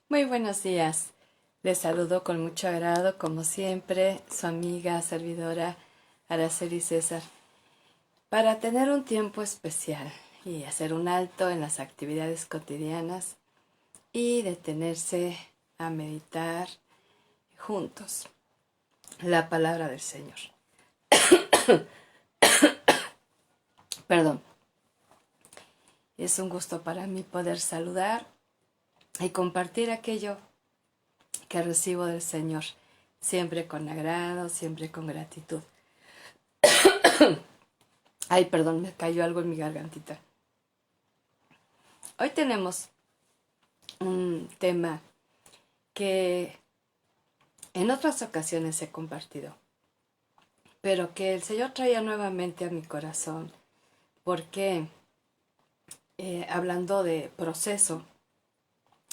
Muy buenos días. Les saludo con mucho agrado, como siempre, su amiga, servidora Araceli César, para tener un tiempo especial y hacer un alto en las actividades cotidianas y detenerse a meditar juntos la palabra del Señor. Perdón. Es un gusto para mí poder saludar y compartir aquello que recibo del Señor, siempre con agrado, siempre con gratitud. Ay, perdón, me cayó algo en mi gargantita. Hoy tenemos un tema que en otras ocasiones he compartido, pero que el Señor traía nuevamente a mi corazón, porque hablando de proceso,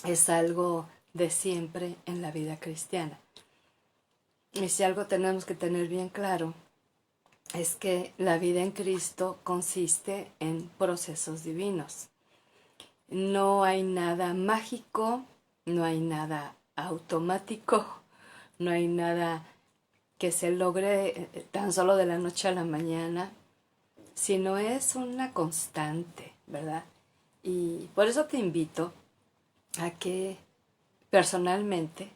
es algo de siempre en la vida cristiana. Y si algo tenemos que tener bien claro, es que la vida en Cristo consiste en procesos divinos. No hay nada mágico, no hay nada automático, no hay nada que se logre tan solo de la noche a la mañana, sino es una constante, ¿verdad? Y por eso te invito a que personalmente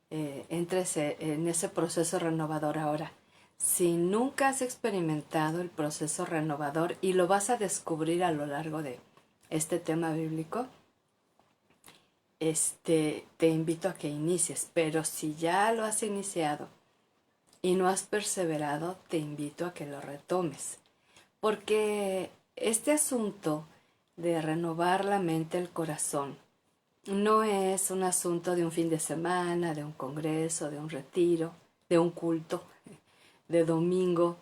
entres en ese proceso renovador ahora. Si nunca has experimentado el proceso renovador y lo vas a descubrir a lo largo de este tema bíblico, te invito a que inicies. Pero si ya lo has iniciado y no has perseverado, te invito a que lo retomes. Porque este asunto de renovar la mente, el corazón, no es un asunto de un fin de semana, de un congreso, de un retiro, de un culto, de domingo,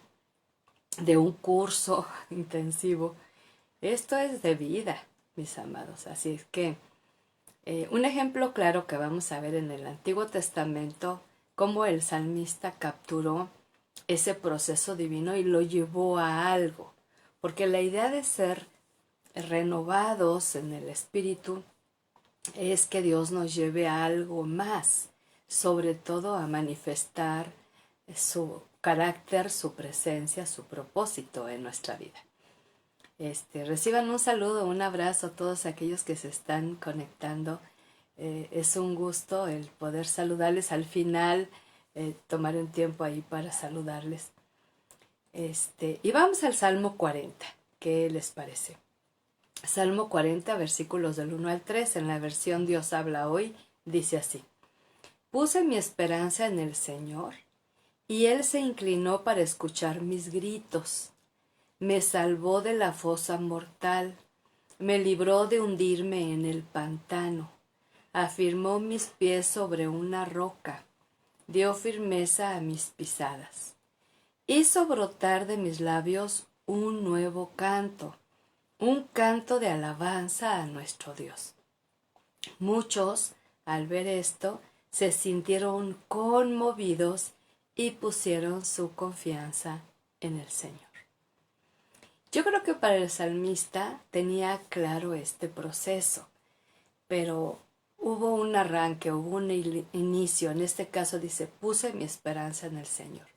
de un curso intensivo. Esto es de vida, mis amados. Así es que un ejemplo claro que vamos a ver en el Antiguo Testamento, cómo el salmista capturó ese proceso divino y lo llevó a algo. Porque la idea de ser renovados en el espíritu es que Dios nos lleve a algo más, sobre todo a manifestar su carácter, su presencia, su propósito en nuestra vida. Reciban un saludo, un abrazo a todos aquellos que se están conectando. Es un gusto el poder saludarles al final, tomar un tiempo ahí para saludarles. Y vamos al Salmo 40. ¿Qué les parece? Salmo 40, versículos del 1 al 3, en la versión Dios habla hoy, dice así: Puse mi esperanza en el Señor, y Él se inclinó para escuchar mis gritos. Me salvó de la fosa mortal, me libró de hundirme en el pantano, afirmó mis pies sobre una roca, dio firmeza a mis pisadas. Hizo brotar de mis labios un nuevo canto, un canto de alabanza a nuestro Dios. Muchos, al ver esto, se sintieron conmovidos y pusieron su confianza en el Señor. Yo creo que para el salmista tenía claro este proceso, pero hubo un arranque, hubo un inicio. En este caso dice, puse mi esperanza en el Señor.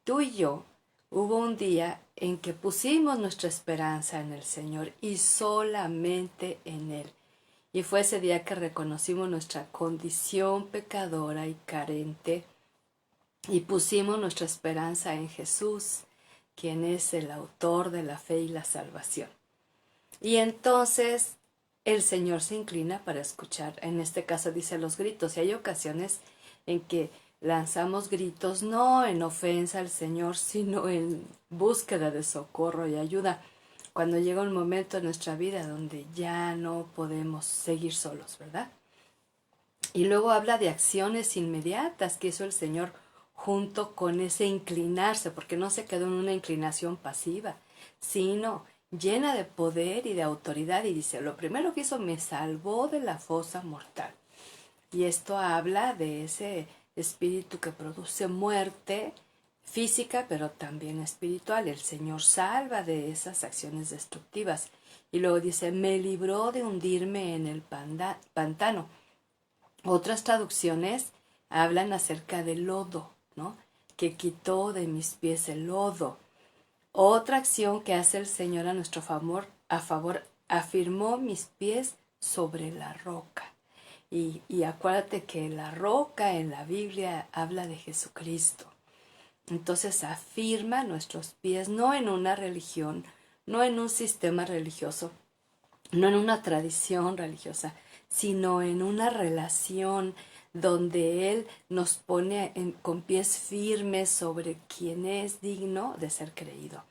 Tú y yo, hubo un día en que pusimos nuestra esperanza en el Señor y solamente en Él. Y fue ese día que reconocimos nuestra condición pecadora y carente y pusimos nuestra esperanza en Jesús, quien es el autor de la fe y la salvación. Y entonces el Señor se inclina para escuchar. En este caso dice los gritos. Y hay ocasiones en que lanzamos gritos no en ofensa al Señor, sino en búsqueda de socorro y ayuda, cuando llega un momento en nuestra vida donde ya no podemos seguir solos, ¿verdad? Y luego habla de acciones inmediatas que hizo el Señor junto con ese inclinarse, porque no se quedó en una inclinación pasiva, sino llena de poder y de autoridad. Y dice, lo primero que hizo, me salvó de la fosa mortal. Y esto habla de ese espíritu que produce muerte física, pero también espiritual. El Señor salva de esas acciones destructivas. Y luego dice, me libró de hundirme en el pantano. Otras traducciones hablan acerca del lodo, ¿no? Que quitó de mis pies el lodo. Otra acción que hace el Señor a nuestro favor, afirmó mis pies sobre la roca. Y acuérdate que la roca en la Biblia habla de Jesucristo. Entonces afirma nuestros pies no en una religión, no en un sistema religioso, no en una tradición religiosa, sino en una relación donde Él nos pone con pies firmes sobre quien es digno de ser creído.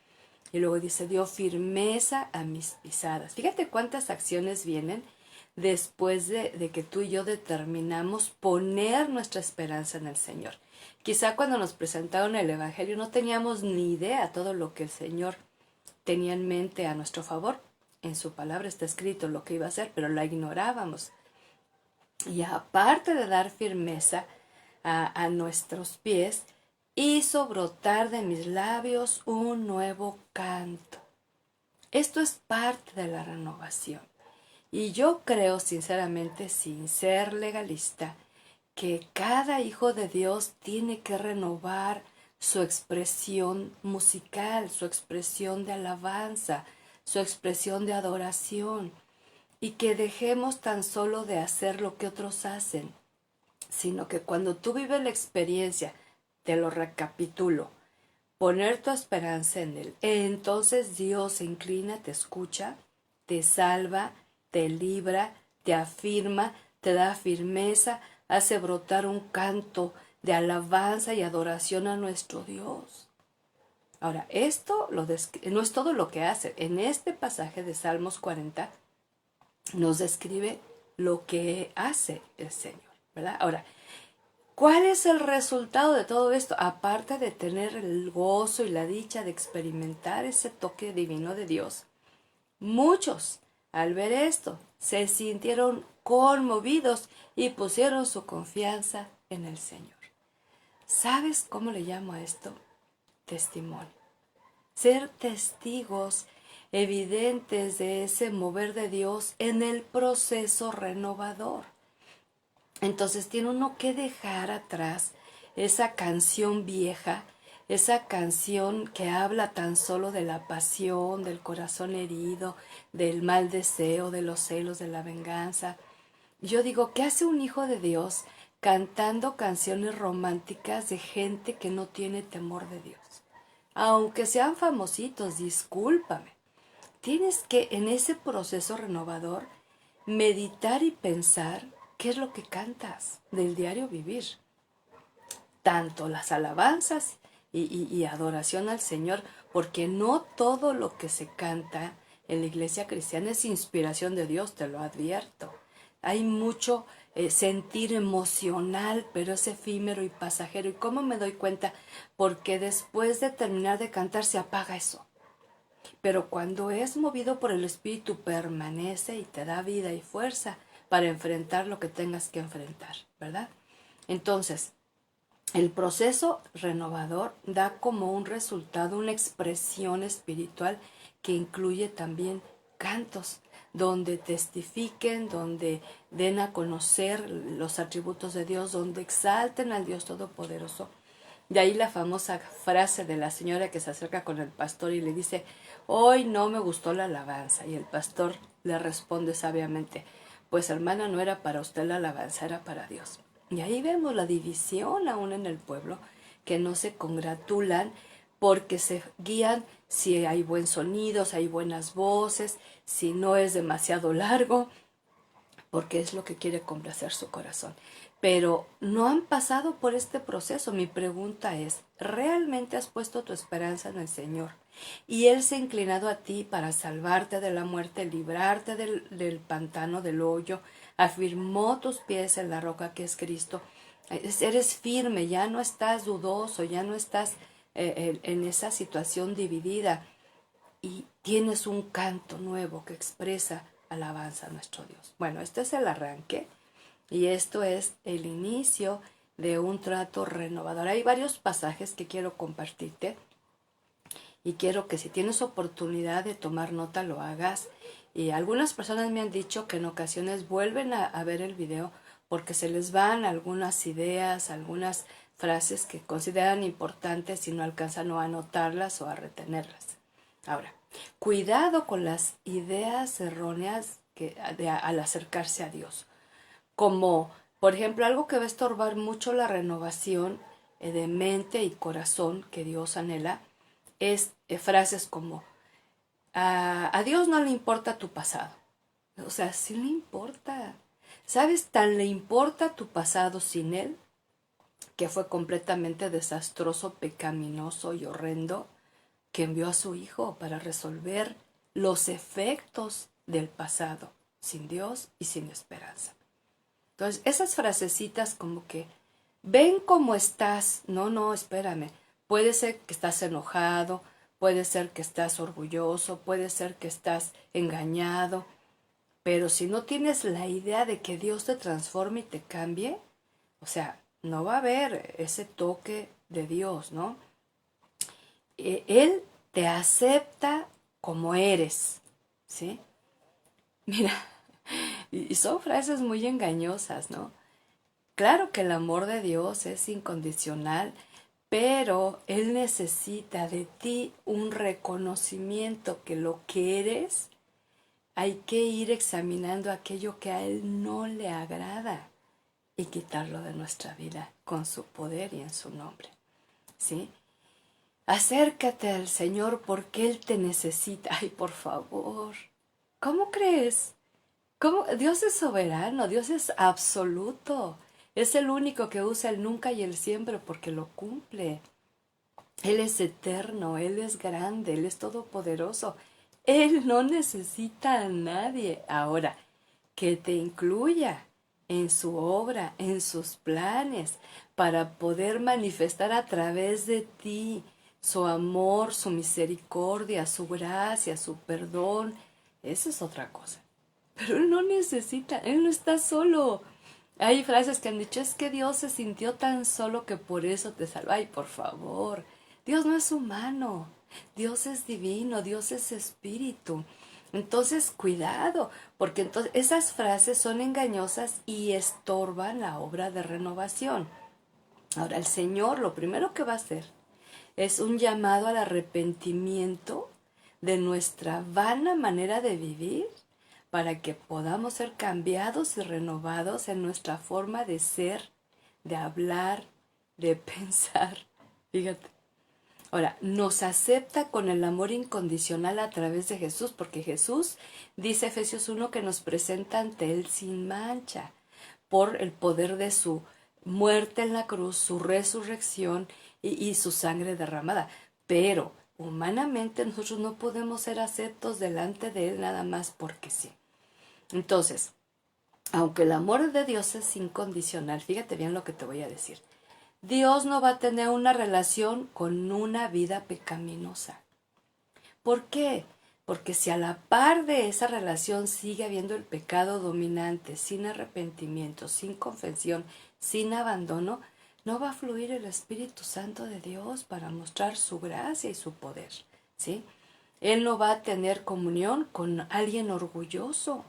Y luego dice, dio firmeza a mis pisadas. Fíjate cuántas acciones vienen después de que tú y yo determinamos poner nuestra esperanza en el Señor. Quizá cuando nos presentaron el Evangelio no teníamos ni idea todo lo que el Señor tenía en mente a nuestro favor. En su palabra está escrito lo que iba a hacer, pero la ignorábamos. Y aparte de dar firmeza a nuestros pies, hizo brotar de mis labios un nuevo canto. Esto es parte de la renovación. Y yo creo sinceramente, sin ser legalista, que cada hijo de Dios tiene que renovar su expresión musical, su expresión de alabanza, su expresión de adoración, y que dejemos tan solo de hacer lo que otros hacen, sino que cuando tú vives la experiencia, te lo recapitulo, poner tu esperanza en Él, entonces Dios se inclina, te escucha, te salva, te libra, te afirma, te da firmeza, hace brotar un canto de alabanza y adoración a nuestro Dios. Ahora, esto no es todo lo que hace. En este pasaje de Salmos 40 nos describe lo que hace el Señor, ¿verdad? Ahora, ¿cuál es el resultado de todo esto? Aparte de tener el gozo y la dicha de experimentar ese toque divino de Dios, muchos, al ver esto, se sintieron conmovidos y pusieron su confianza en el Señor. ¿Sabes cómo le llamo a esto? Testimonio. Ser testigos evidentes de ese mover de Dios en el proceso renovador. Entonces tiene uno que dejar atrás esa canción vieja, esa canción que habla tan solo de la pasión, del corazón herido, del mal deseo, de los celos, de la venganza. Yo digo, ¿qué hace un hijo de Dios cantando canciones románticas de gente que no tiene temor de Dios? Aunque sean famositos, discúlpame. Tienes que, en ese proceso renovador, meditar y pensar qué es lo que cantas del diario vivir. Tanto las alabanzas y adoración al Señor, porque no todo lo que se canta en la iglesia cristiana es inspiración de Dios, te lo advierto. Hay mucho sentir emocional, pero es efímero y pasajero. ¿Y cómo me doy cuenta? Porque después de terminar de cantar se apaga eso. Pero cuando es movido por el Espíritu permanece y te da vida y fuerza para enfrentar lo que tengas que enfrentar, ¿verdad? Entonces, el proceso renovador da como un resultado una expresión espiritual que incluye también cantos, donde testifiquen, donde den a conocer los atributos de Dios, donde exalten al Dios Todopoderoso. De ahí la famosa frase de la señora que se acerca con el pastor y le dice, hoy no me gustó la alabanza. Y el pastor le responde sabiamente, pues hermana, no era para usted la alabanza, era para Dios. Y ahí vemos la división aún en el pueblo, que no se congratulan porque se guían si hay buen sonido, si hay buenas voces, si no es demasiado largo, porque es lo que quiere complacer su corazón. Pero no han pasado por este proceso. Mi pregunta es, ¿realmente has puesto tu esperanza en el Señor? Y Él se ha inclinado a ti para salvarte de la muerte, librarte del pantano, del hoyo, afirmó tus pies en la roca que es Cristo. Eres firme, ya no estás dudoso, ya no estás en esa situación dividida y tienes un canto nuevo que expresa alabanza a nuestro Dios. Bueno, este es el arranque y esto es el inicio de un trato renovador. Hay varios pasajes que quiero compartirte y quiero que si tienes oportunidad de tomar nota lo hagas. Y algunas personas me han dicho que en ocasiones vuelven a ver el video porque se les van algunas ideas, algunas frases que consideran importantes y no alcanzan o a anotarlas o a retenerlas. Ahora, cuidado con las ideas erróneas al acercarse a Dios. Como, por ejemplo, algo que va a estorbar mucho la renovación de mente y corazón que Dios anhela, es frases como, a Dios no le importa tu pasado. O sea, sí le importa. ¿Sabes? Tan le importa tu pasado sin Él, que fue completamente desastroso, pecaminoso y horrendo, que envió a su Hijo para resolver los efectos del pasado, sin Dios y sin esperanza. Entonces, esas frasecitas como que, ven cómo estás, no, espérame, puede ser que estás enojado, puede ser que estás orgulloso, puede ser que estás engañado, pero si no tienes la idea de que Dios te transforme y te cambie, o sea, no va a haber ese toque de Dios, ¿no? Él te acepta como eres, ¿sí? Mira, y son frases muy engañosas, ¿no? Claro que el amor de Dios es incondicional, pero Él necesita de ti un reconocimiento que lo que eres, hay que ir examinando aquello que a Él no le agrada y quitarlo de nuestra vida con su poder y en su nombre, ¿sí? Acércate al Señor porque Él te necesita. Ay, por favor. ¿Cómo crees? ¿Cómo? Dios es soberano, Dios es absoluto. Es el único que usa el nunca y el siempre porque lo cumple. Él es eterno, Él es grande, Él es todopoderoso. Él no necesita a nadie. Ahora, que te incluya en su obra, en sus planes, para poder manifestar a través de ti su amor, su misericordia, su gracia, su perdón. Esa es otra cosa. Pero Él no necesita, Él no está solo. Hay frases que han dicho, es que Dios se sintió tan solo que por eso te salvó. Ay, por favor, Dios no es humano, Dios es divino, Dios es espíritu. Entonces, cuidado, porque entonces esas frases son engañosas y estorban la obra de renovación. Ahora, el Señor lo primero que va a hacer es un llamado al arrepentimiento de nuestra vana manera de vivir para que podamos ser cambiados y renovados en nuestra forma de ser, de hablar, de pensar. Fíjate. Ahora, nos acepta con el amor incondicional a través de Jesús, porque Jesús, dice Efesios 1, que nos presenta ante Él sin mancha, por el poder de su muerte en la cruz, su resurrección y su sangre derramada. Pero humanamente nosotros no podemos ser aceptos delante de Él nada más porque sí. Entonces, aunque el amor de Dios es incondicional, fíjate bien lo que te voy a decir. Dios no va a tener una relación con una vida pecaminosa. ¿Por qué? Porque si a la par de esa relación sigue habiendo el pecado dominante, sin arrepentimiento, sin confesión, sin abandono, no va a fluir el Espíritu Santo de Dios para mostrar su gracia y su poder, ¿sí? Él no va a tener comunión con alguien orgulloso.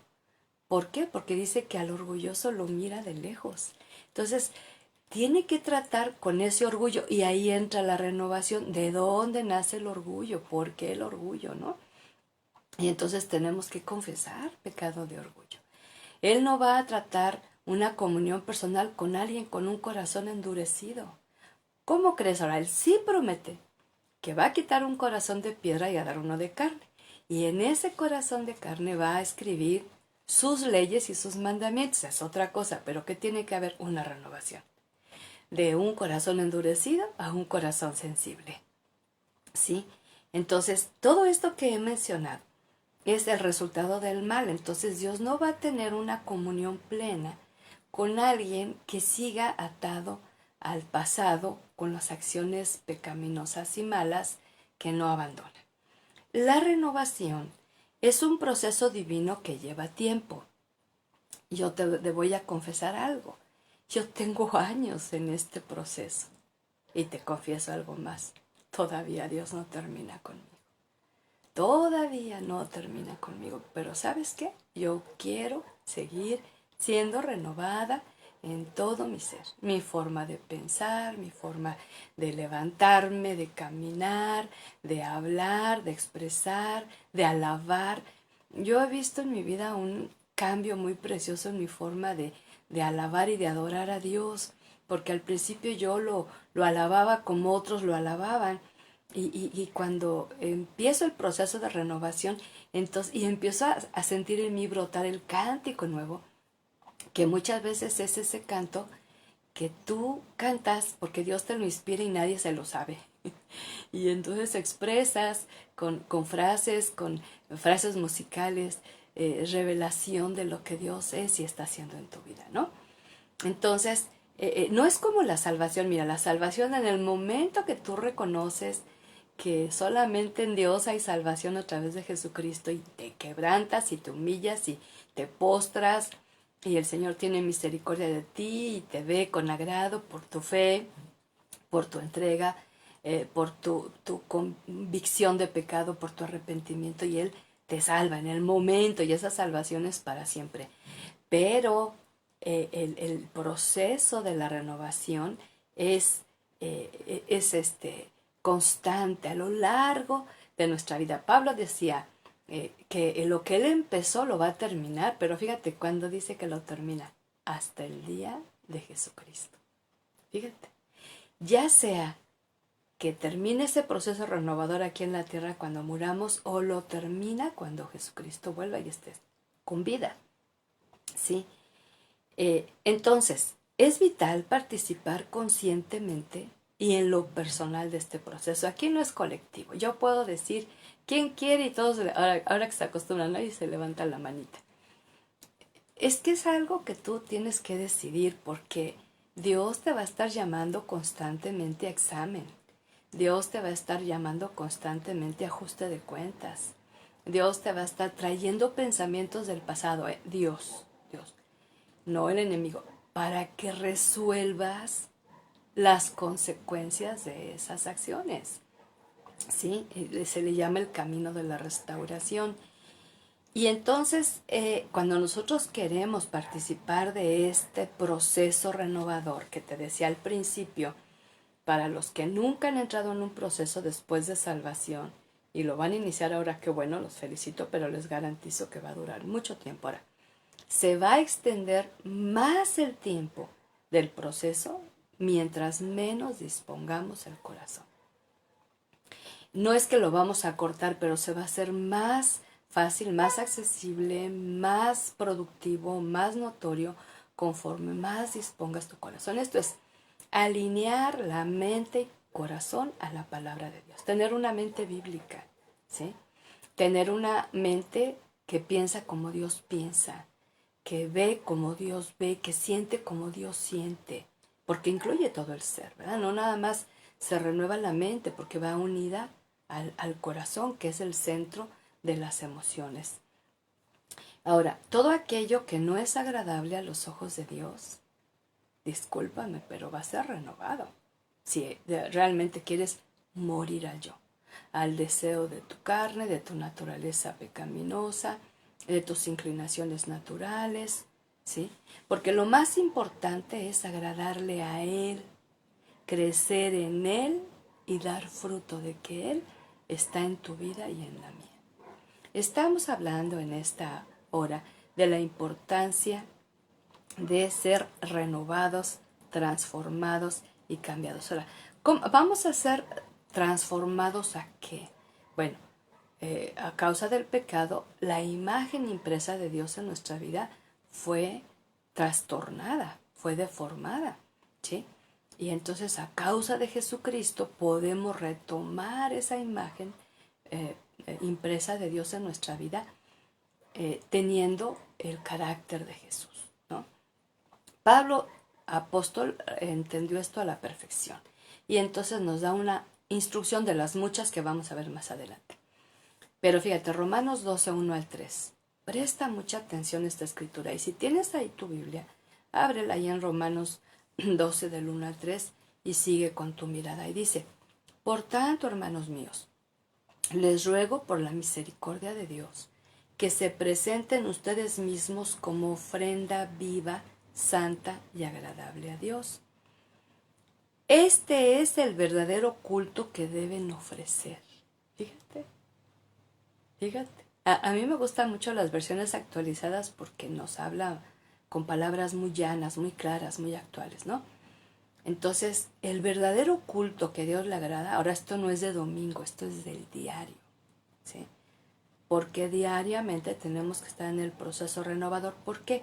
¿Por qué? Porque dice que al orgulloso lo mira de lejos. Entonces, tiene que tratar con ese orgullo y ahí entra la renovación. ¿De dónde nace el orgullo? ¿Por qué el orgullo, no? Y entonces tenemos que confesar pecado de orgullo. Él no va a tratar una comunión personal con alguien con un corazón endurecido. ¿Cómo crees ahora? Él sí promete que va a quitar un corazón de piedra y a dar uno de carne. Y en ese corazón de carne va a escribir sus leyes y sus mandamientos. Es otra cosa, pero que tiene que haber una renovación. De un corazón endurecido a un corazón sensible. ¿Sí? Entonces, todo esto que he mencionado es el resultado del mal. Entonces, Dios no va a tener una comunión plena con alguien que siga atado al pasado con las acciones pecaminosas y malas que no abandona. La renovación es un proceso divino que lleva tiempo. Yo te voy a confesar algo. Yo tengo años en este proceso. Y te confieso algo más. Todavía Dios no termina conmigo. Todavía no termina conmigo. Pero ¿sabes qué? Yo quiero seguir siendo renovada en todo mi ser, mi forma de pensar, mi forma de levantarme, de caminar, de hablar, de expresar, de alabar. Yo he visto en mi vida un cambio muy precioso en mi forma de alabar y de adorar a Dios, porque al principio yo lo alababa como otros lo alababan, y cuando empiezo el proceso de renovación, entonces, y empiezo a sentir en mí brotar el cántico nuevo, que muchas veces es ese canto que tú cantas porque Dios te lo inspira y nadie se lo sabe. Y entonces expresas con frases musicales, revelación de lo que Dios es y está haciendo en tu vida, ¿no? Entonces, no es como la salvación. Mira, la salvación en el momento que tú reconoces que solamente en Dios hay salvación a través de Jesucristo y te quebrantas y te humillas y te postras y el Señor tiene misericordia de ti y te ve con agrado por tu fe, por tu entrega, por tu convicción de pecado, por tu arrepentimiento, y Él te salva en el momento y esa salvación es para siempre. Pero el proceso de la renovación es constante a lo largo de nuestra vida. Pablo decía que lo que él empezó lo va a terminar, pero fíjate cuando dice que lo termina, hasta el día de Jesucristo. Fíjate, ya sea que termine ese proceso renovador aquí en la tierra cuando muramos, o lo termina cuando Jesucristo vuelva y estés con vida, ¿sí? Entonces, es vital participar conscientemente y en lo personal de este proceso. Aquí no es colectivo. Yo puedo decir quién quiere y todos, ahora que se acostumbran, ¿no? Y se levanta la manita. Es que es algo que tú tienes que decidir, porque Dios te va a estar llamando constantemente a examen. Dios te va a estar llamando constantemente a ajuste de cuentas. Dios te va a estar trayendo pensamientos del pasado. Dios, no el enemigo, para que resuelvas las consecuencias de esas acciones. ¿Sí? Se le llama el camino de la restauración. Y entonces, cuando nosotros queremos participar de este proceso renovador que te decía al principio, para los que nunca han entrado en un proceso después de salvación y lo van a iniciar ahora, qué bueno, los felicito, pero les garantizo que va a durar mucho tiempo. Ahora, se va a extender más el tiempo del proceso mientras menos dispongamos el corazón. No es que lo vamos a cortar, pero se va a hacer más fácil, más accesible, más productivo, más notorio, conforme más dispongas tu corazón. Esto es alinear la mente y corazón a la palabra de Dios. Tener una mente bíblica, ¿sí? Tener una mente que piensa como Dios piensa, que ve como Dios ve, que siente como Dios siente, porque incluye todo el ser, ¿verdad? No nada más se renueva la mente, porque va unida al corazón, que es el centro de las emociones. Ahora, todo aquello que no es agradable a los ojos de Dios, discúlpame, pero va a ser renovado. Si realmente quieres morir al yo, al deseo de tu carne, de tu naturaleza pecaminosa, de tus inclinaciones naturales, ¿sí? Porque lo más importante es agradarle a Él, crecer en Él y dar fruto de que Él está en tu vida y en la mía. Estamos hablando en esta hora de la importancia de ser renovados, transformados y cambiados. Ahora, ¿cómo vamos a ser transformados a qué? Bueno, a causa del pecado, la imagen impresa de Dios en nuestra vida fue trastornada, fue deformada, ¿sí? Y entonces a causa de Jesucristo podemos retomar esa imagen impresa de Dios en nuestra vida, teniendo el carácter de Jesús, ¿no? Pablo, apóstol, entendió esto a la perfección, y entonces nos da una instrucción de las muchas que vamos a ver más adelante. Pero fíjate, Romanos 12, 1 al 3. Presta mucha atención a esta escritura. Y si tienes ahí tu Biblia, ábrela ahí en Romanos 12 del 1 al 3 y sigue con tu mirada. Y dice: por tanto, hermanos míos, les ruego por la misericordia de Dios que se presenten ustedes mismos como ofrenda viva, santa y agradable a Dios. Este es el verdadero culto que deben ofrecer. Fíjate. A mí me gustan mucho las versiones actualizadas porque nos habla con palabras muy llanas, muy claras, muy actuales, ¿no? Entonces, el verdadero culto que Dios le agrada, ahora esto no es de domingo, esto es del diario, ¿sí? Porque diariamente tenemos que estar en el proceso renovador. ¿Por qué?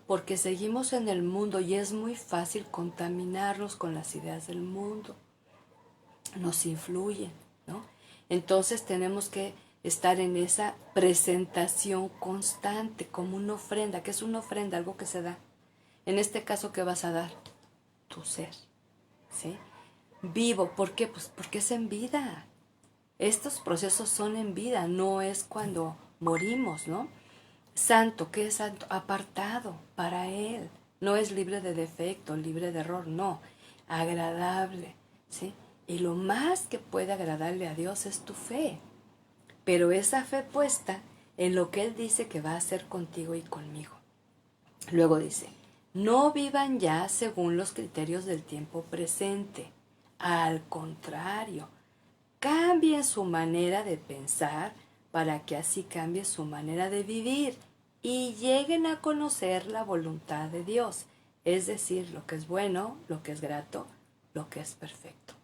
Porque seguimos en el mundo y es muy fácil contaminarnos con las ideas del mundo. Nos influyen, ¿no? Entonces tenemos que estar en esa presentación constante, como una ofrenda. ¿Qué es una ofrenda? Algo que se da. En este caso, ¿qué vas a dar? Tu ser, ¿sí? Vivo, ¿por qué? Pues porque es en vida. Estos procesos son en vida, no es cuando morimos, ¿no? Santo, ¿qué es santo? Apartado para Él. No es libre de defecto, libre de error, no. Agradable, ¿sí? Y lo más que puede agradarle a Dios es tu fe. Pero esa fe puesta en lo que Él dice que va a hacer contigo y conmigo. Luego dice, no vivan ya según los criterios del tiempo presente. Al contrario, cambien su manera de pensar para que así cambie su manera de vivir y lleguen a conocer la voluntad de Dios, es decir, lo que es bueno, lo que es grato, lo que es perfecto.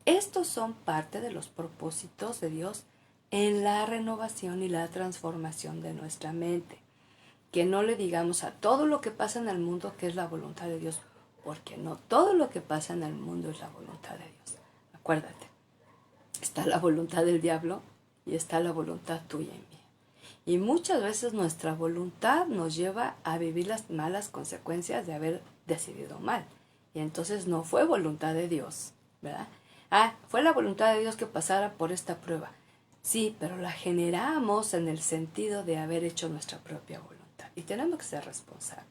Estos son parte de los propósitos de Dios en la renovación y la transformación de nuestra mente. Que no le digamos a todo lo que pasa en el mundo que es la voluntad de Dios, porque no todo lo que pasa en el mundo es la voluntad de Dios. Acuérdate, está la voluntad del diablo y está la voluntad tuya y mía. Y muchas veces nuestra voluntad nos lleva a vivir las malas consecuencias de haber decidido mal. Y entonces no fue voluntad de Dios, ¿verdad? Fue la voluntad de Dios que pasara por esta prueba. Sí, pero la generamos en el sentido de haber hecho nuestra propia voluntad. Y tenemos que ser responsables.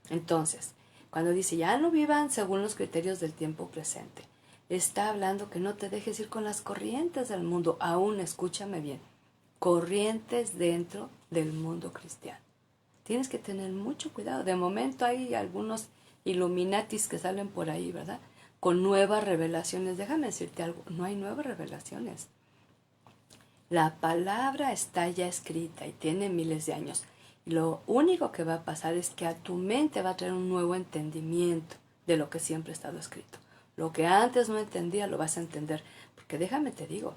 Entonces, cuando dice, ya no vivan según los criterios del tiempo presente, está hablando que no te dejes ir con las corrientes del mundo. Aún, escúchame bien, corrientes dentro del mundo cristiano. Tienes que tener mucho cuidado. De momento hay algunos Illuminatis que salen por ahí, ¿verdad? Con nuevas revelaciones. Déjame decirte algo, no hay nuevas revelaciones. La palabra está ya escrita y tiene miles de años. Lo único que va a pasar es que a tu mente va a traer un nuevo entendimiento de lo que siempre ha estado escrito. Lo que antes no entendía lo vas a entender. Porque déjame te digo,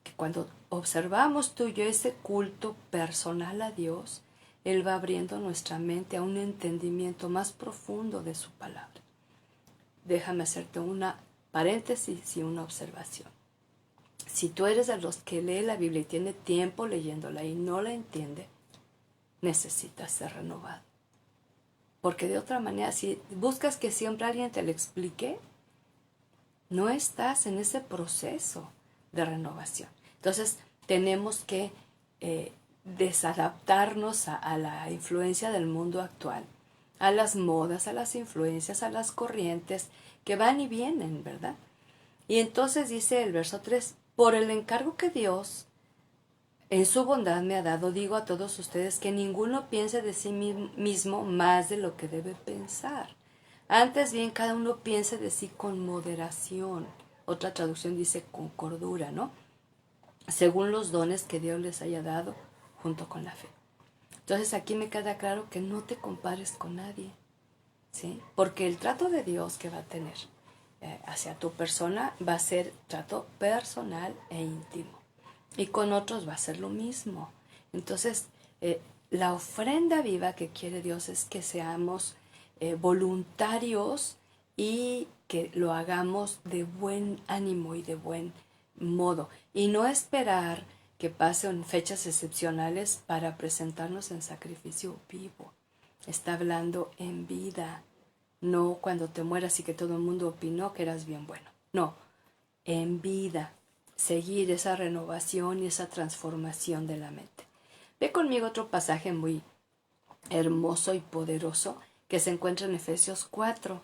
que cuando observamos tú y yo ese culto personal a Dios, Él va abriendo nuestra mente a un entendimiento más profundo de su palabra. Déjame hacerte una paréntesis y una observación. Si tú eres de los que lee la Biblia y tiene tiempo leyéndola y no la entiende, necesitas ser renovado. Porque de otra manera, si buscas que siempre alguien te lo explique, no estás en ese proceso de renovación. Entonces, tenemos que desadaptarnos a la influencia del mundo actual, a las modas, a las influencias, a las corrientes que van y vienen, ¿verdad? Y entonces dice el verso 3, por el encargo que Dios en su bondad me ha dado, digo a todos ustedes que ninguno piense de sí mismo más de lo que debe pensar. Antes bien, cada uno piense de sí con moderación. Otra traducción dice con cordura, ¿no? Según los dones que Dios les haya dado junto con la fe. Entonces aquí me queda claro que no te compares con nadie, ¿sí? Porque el trato de Dios que va a tener hacia tu persona va a ser trato personal e íntimo. Y con otros va a ser lo mismo. Entonces, la ofrenda viva que quiere Dios es que seamos voluntarios y que lo hagamos de buen ánimo y de buen modo. Y no esperar que pasen fechas excepcionales para presentarnos en sacrificio vivo. Está hablando en vida, no cuando te mueras y que todo el mundo opinó que eras bien bueno. No, en vida. Seguir esa renovación y esa transformación de la mente. Ve conmigo otro pasaje muy hermoso y poderoso que se encuentra en Efesios 4.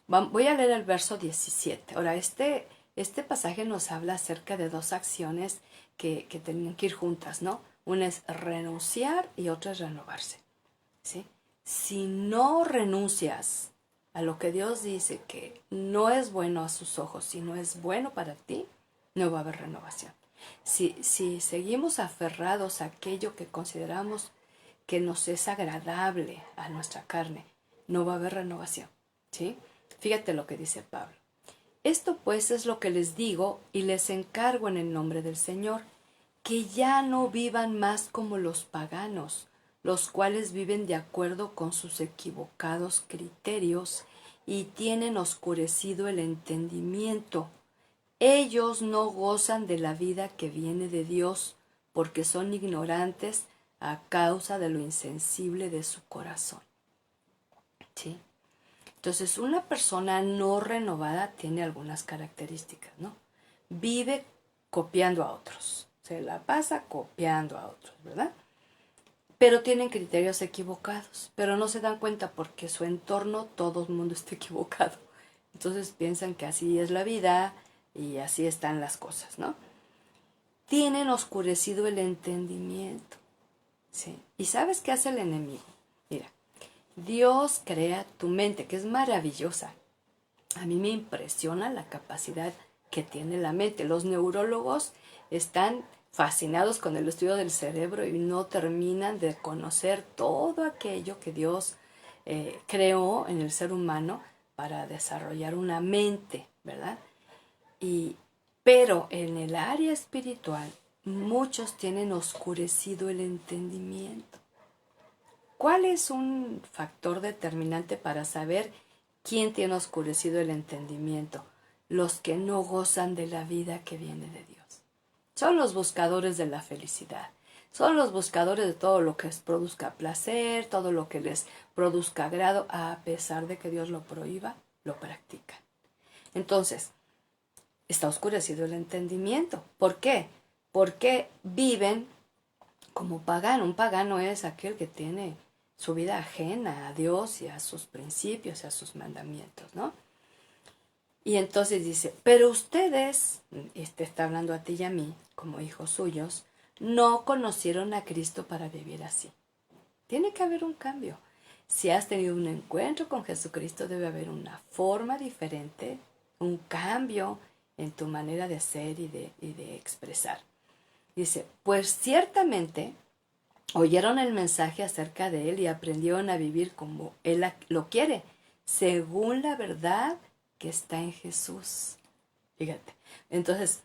Voy a leer el verso 17. Ahora, este pasaje nos habla acerca de dos acciones que tenían que ir juntas, ¿no? Una es renunciar y otra es renovarse, ¿sí? si no renuncias a lo que Dios dice que no es bueno a sus ojos, si no es bueno para ti, no va a haber renovación. Si seguimos aferrados a aquello que consideramos que nos es agradable a nuestra carne, no va a haber renovación, ¿sí? Fíjate lo que dice Pablo. Esto pues es lo que les digo y les encargo en el nombre del Señor, que ya no vivan más como los paganos, los cuales viven de acuerdo con sus equivocados criterios y tienen oscurecido el entendimiento. Ellos no gozan de la vida que viene de Dios, porque son ignorantes a causa de lo insensible de su corazón. ¿Sí? Entonces, una persona no renovada tiene algunas características, ¿no? Vive copiando a otros, se la pasa copiando a otros, ¿verdad? Pero tienen criterios equivocados, pero no se dan cuenta porque su entorno, todo el mundo está equivocado. Entonces piensan que así es la vida y así están las cosas, ¿no? Tienen oscurecido el entendimiento, ¿sí? ¿Y sabes qué hace el enemigo? Mira, Dios crea tu mente, que es maravillosa. A mí me impresiona la capacidad que tiene la mente. Los neurólogos están fascinados con el estudio del cerebro y no terminan de conocer todo aquello que Dios creó en el ser humano para desarrollar una mente, ¿verdad? Pero en el área espiritual, muchos tienen oscurecido el entendimiento. ¿Cuál es un factor determinante para saber quién tiene oscurecido el entendimiento? Los que no gozan de la vida que viene de Dios. Son los buscadores de la felicidad. Son los buscadores de todo lo que les produzca placer, todo lo que les produzca agrado, a pesar de que Dios lo prohíba, lo practican. Entonces, está oscurecido el entendimiento. ¿Por qué? Porque viven como pagano. Un pagano es aquel que tiene su vida ajena a Dios y a sus principios y a sus mandamientos, ¿no? Y entonces dice, pero ustedes, está hablando a ti y a mí, como hijos suyos, no conocieron a Cristo para vivir así. Tiene que haber un cambio. Si has tenido un encuentro con Jesucristo, debe haber una forma diferente, un cambio en tu manera de ser y de expresar. Dice, pues ciertamente oyeron el mensaje acerca de Él y aprendieron a vivir como Él lo quiere, según la verdad que está en Jesús. Fíjate. Entonces,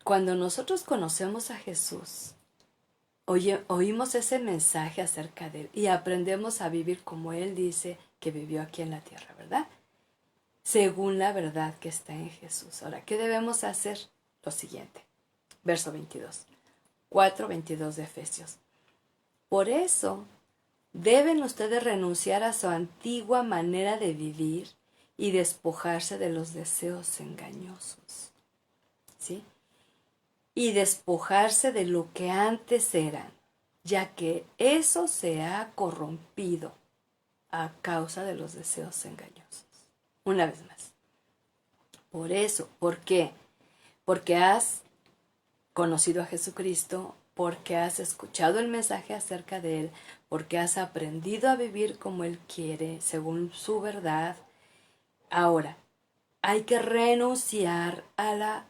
cuando nosotros conocemos a Jesús, oímos ese mensaje acerca de Él y aprendemos a vivir como Él dice que vivió aquí en la tierra, ¿verdad? Según la verdad que está en Jesús. Ahora, ¿qué debemos hacer? Lo siguiente. Verso 22. 4:22 de Efesios. Por eso, deben ustedes renunciar a su antigua manera de vivir y despojarse de los deseos engañosos, ¿sí? Y despojarse de lo que antes eran, ya que eso se ha corrompido a causa de los deseos engañosos. Una vez más. Por eso, ¿por qué? Porque has conocido a Jesucristo, porque has escuchado el mensaje acerca de Él, porque has aprendido a vivir como Él quiere, según su verdad. Ahora, hay que renunciar a la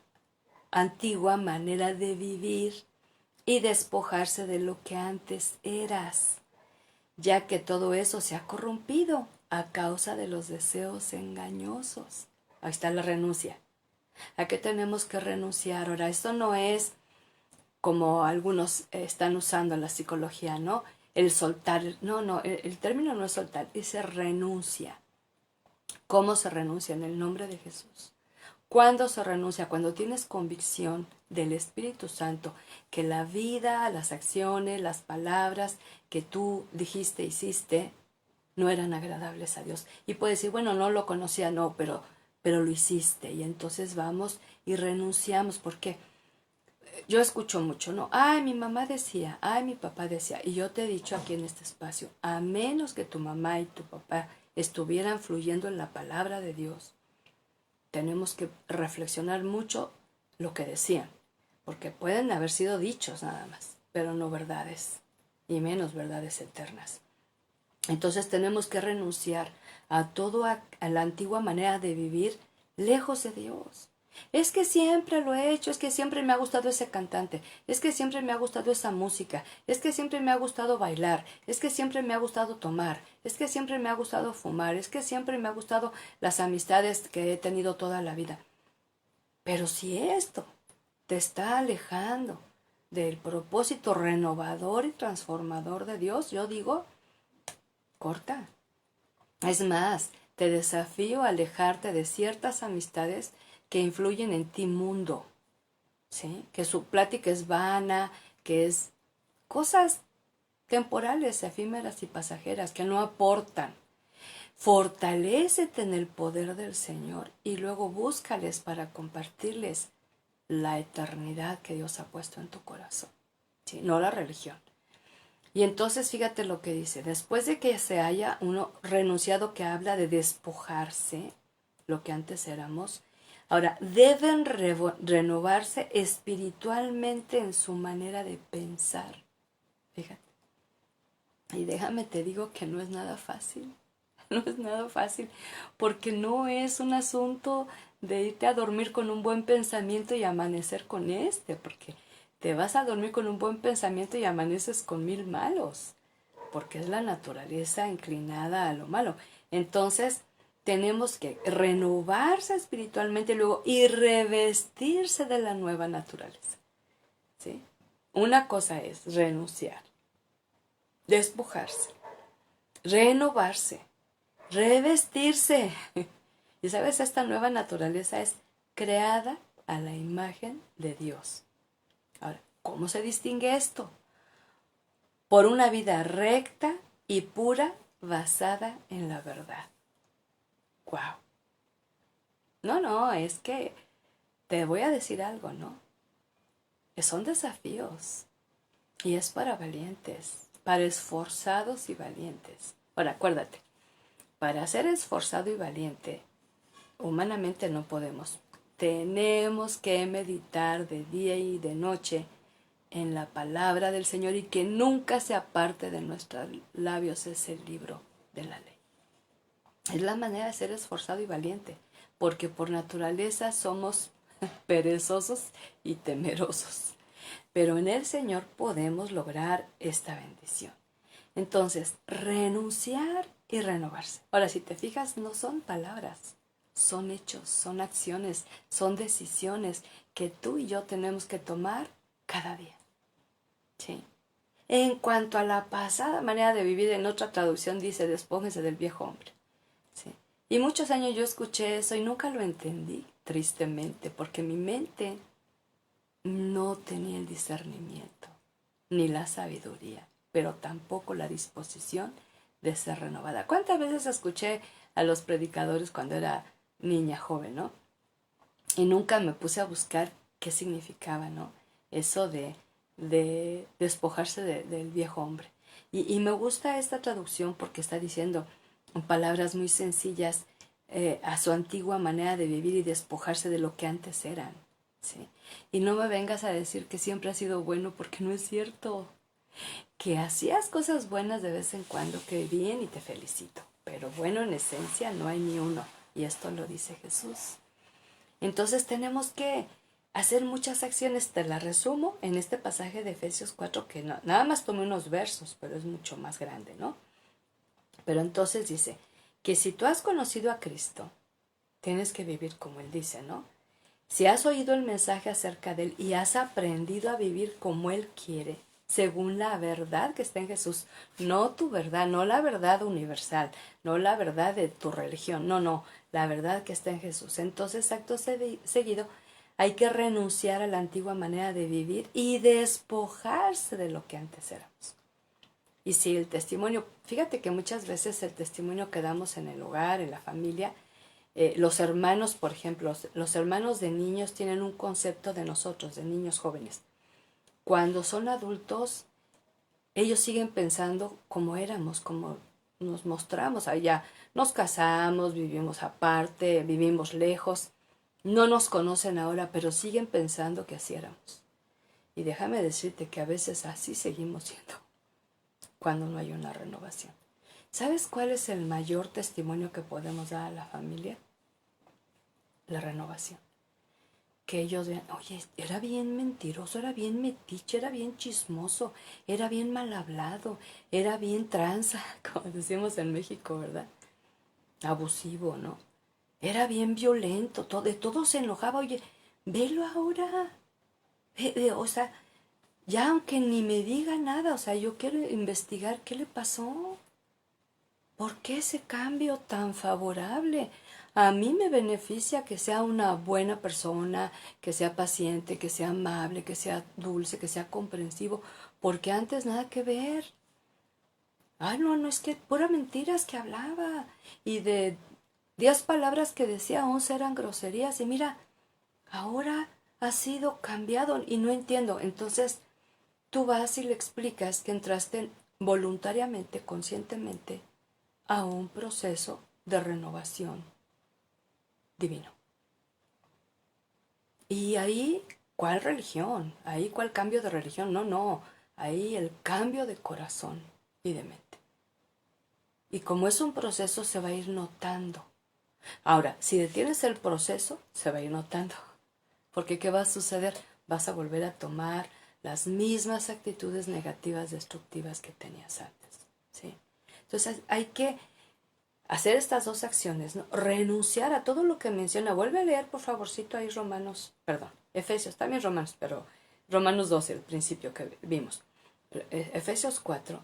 antigua manera de vivir y despojarse de lo que antes eras, ya que todo eso se ha corrompido a causa de los deseos engañosos. Ahí está la renuncia. ¿A qué tenemos que renunciar? Ahora, esto no es como algunos están usando en la psicología, ¿no? El soltar. No, el término no es soltar, dice renuncia. ¿Cómo se renuncia? En el nombre de Jesús. ¿Cuándo se renuncia? Cuando tienes convicción del Espíritu Santo que la vida, las acciones, las palabras que tú dijiste, hiciste, no eran agradables a Dios. Y puedes decir, bueno, no lo conocía, no, pero lo hiciste. Y entonces vamos y renunciamos. ¿Por qué? Yo escucho mucho, ¿no? Ay, mi mamá decía, ay, mi papá decía. Y yo te he dicho aquí en este espacio, a menos que tu mamá y tu papá estuvieran fluyendo en la palabra de Dios, tenemos que reflexionar mucho lo que decían, porque pueden haber sido dichos nada más, pero no verdades, y menos verdades eternas. Entonces tenemos que renunciar a a la antigua manera de vivir lejos de Dios. Es que siempre lo he hecho, es que siempre me ha gustado ese cantante, es que siempre me ha gustado esa música, es que siempre me ha gustado bailar, es que siempre me ha gustado tomar, es que siempre me ha gustado fumar, es que siempre me ha gustado las amistades que he tenido toda la vida. Pero si esto te está alejando del propósito renovador y transformador de Dios, yo digo, corta. Es más, te desafío a alejarte de ciertas amistades que influyen en ti mundo, ¿sí? Que su plática es vana, que es cosas temporales, efímeras y pasajeras, que no aportan. Fortalécete en el poder del Señor y luego búscales para compartirles la eternidad que Dios ha puesto en tu corazón, ¿sí? No la religión. Y entonces fíjate lo que dice, después de que se haya uno renunciado, que habla de despojarse, lo que antes éramos, ahora deben renovarse espiritualmente en su manera de pensar. Fíjate. Y déjame te digo que no es nada fácil, no es nada fácil, porque no es un asunto de irte a dormir con un buen pensamiento y amanecer con porque te vas a dormir con un buen pensamiento y amaneces con 1000 malos, porque es la naturaleza inclinada a lo malo. Entonces, tenemos que renovarse espiritualmente luego y revestirse de la nueva naturaleza, ¿sí? Una cosa es renunciar, despojarse, renovarse, revestirse. Y sabes, esta nueva naturaleza es creada a la imagen de Dios. Ahora, ¿cómo se distingue esto? Por una vida recta y pura basada en la verdad. ¡Wow! No, es que te voy a decir algo, ¿no? Que son desafíos y es para valientes, para esforzados y valientes. Ahora, acuérdate, para ser esforzado y valiente, humanamente no podemos. Tenemos que meditar de día y de noche en la palabra del Señor y que nunca se aparte de nuestros labios ese libro de la ley. Es la manera de ser esforzado y valiente, porque por naturaleza somos perezosos y temerosos. Pero en el Señor podemos lograr esta bendición. Entonces, renunciar y renovarse. Ahora, si te fijas, no son palabras, son hechos, son acciones, son decisiones que tú y yo tenemos que tomar cada día. ¿Sí? En cuanto a la pasada manera de vivir, en otra traducción dice, despójese del viejo hombre. ¿Sí? Y muchos años yo escuché eso y nunca lo entendí, tristemente, porque mi mente no tenía el discernimiento, ni la sabiduría, pero tampoco la disposición de ser renovada. ¿Cuántas veces escuché a los predicadores cuando era niña joven, ¿no? Y nunca me puse a buscar qué significaba, ¿no? Eso de despojarse del viejo hombre. Y me gusta esta traducción porque está diciendo en palabras muy sencillas a su antigua manera de vivir y despojarse de lo que antes eran, ¿sí? Y no me vengas a decir que siempre ha sido bueno, porque no es cierto. Que hacías cosas buenas de vez en cuando, que bien, y te felicito. Pero bueno, en esencia no hay ni uno. Y esto lo dice Jesús. Entonces tenemos que hacer muchas acciones. Te las resumo en este pasaje de Efesios 4, que no, nada más tomé unos versos, pero es mucho más grande, ¿no? Pero entonces dice que si tú has conocido a Cristo, tienes que vivir como Él dice, ¿no? Si has oído el mensaje acerca de Él y has aprendido a vivir como Él quiere, según la verdad que está en Jesús, no tu verdad, no la verdad universal, no la verdad de tu religión, no, la verdad que está en Jesús. Entonces, acto seguido, hay que renunciar a la antigua manera de vivir y despojarse de lo que antes éramos. Y si el testimonio, fíjate que muchas veces el testimonio que damos en el hogar, en la familia, los hermanos, por ejemplo, los hermanos de niños tienen un concepto de nosotros, de niños jóvenes. Cuando son adultos, ellos siguen pensando como éramos, como nos mostramos allá. Nos casamos, vivimos aparte, vivimos lejos. No nos conocen ahora, pero siguen pensando que así éramos. Y déjame decirte que a veces así seguimos siendo, cuando no hay una renovación. ¿Sabes cuál es el mayor testimonio que podemos dar a la familia? La renovación. Que ellos vean, oye, era bien mentiroso, era bien metiche, era bien chismoso, era bien mal hablado, era bien tranza, como decimos en México, ¿verdad? Abusivo, ¿no? Era bien violento, de todo se enojaba, oye, velo ahora. O sea, ya aunque ni me diga nada, o sea, yo quiero investigar qué le pasó. ¿Por qué ese cambio tan favorable? A mí me beneficia que sea una buena persona, que sea paciente, que sea amable, que sea dulce, que sea comprensivo, porque antes nada que ver. Ah, no, no, es que pura mentiras que hablaba. Y de 10 palabras que decía, 11 eran groserías. Y mira, ahora ha sido cambiado y no entiendo. Entonces, tú vas y le explicas que entraste voluntariamente, conscientemente, a un proceso de renovación divino. Y ahí, ¿cuál religión? Ahí, ¿cuál cambio de religión? No, no. Ahí el cambio de corazón y de mente. Y como es un proceso, se va a ir notando. Ahora, si detienes el proceso, se va a ir notando. Porque ¿qué va a suceder? Vas a volver a tomar las mismas actitudes negativas, destructivas que tenías antes. ¿Sí? Entonces hay que hacer estas dos acciones, ¿no? Renunciar a todo lo que menciona. Vuelve a leer, por favorcito, ahí Romanos, perdón, Efesios, también Romanos, pero Romanos 12, el principio que vimos. Efesios 4,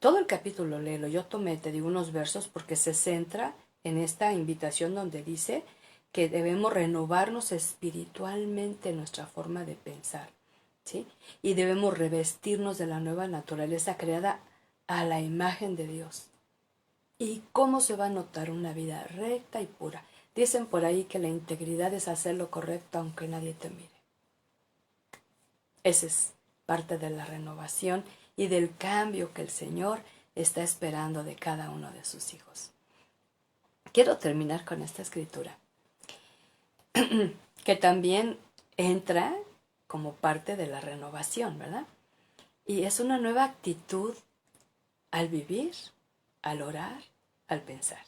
todo el capítulo léelo. Yo tomé, te digo, unos versos porque se centra en esta invitación donde dice que debemos renovarnos espiritualmente en nuestra forma de pensar, ¿sí? Y debemos revestirnos de la nueva naturaleza creada a la imagen de Dios. ¿Y cómo se va a notar una vida recta y pura? Dicen por ahí que la integridad es hacer lo correcto aunque nadie te mire. Esa es parte de la renovación y del cambio que el Señor está esperando de cada uno de sus hijos. Quiero terminar con esta escritura, que también entra como parte de la renovación, ¿verdad? Y es una nueva actitud al vivir, al orar, al pensar.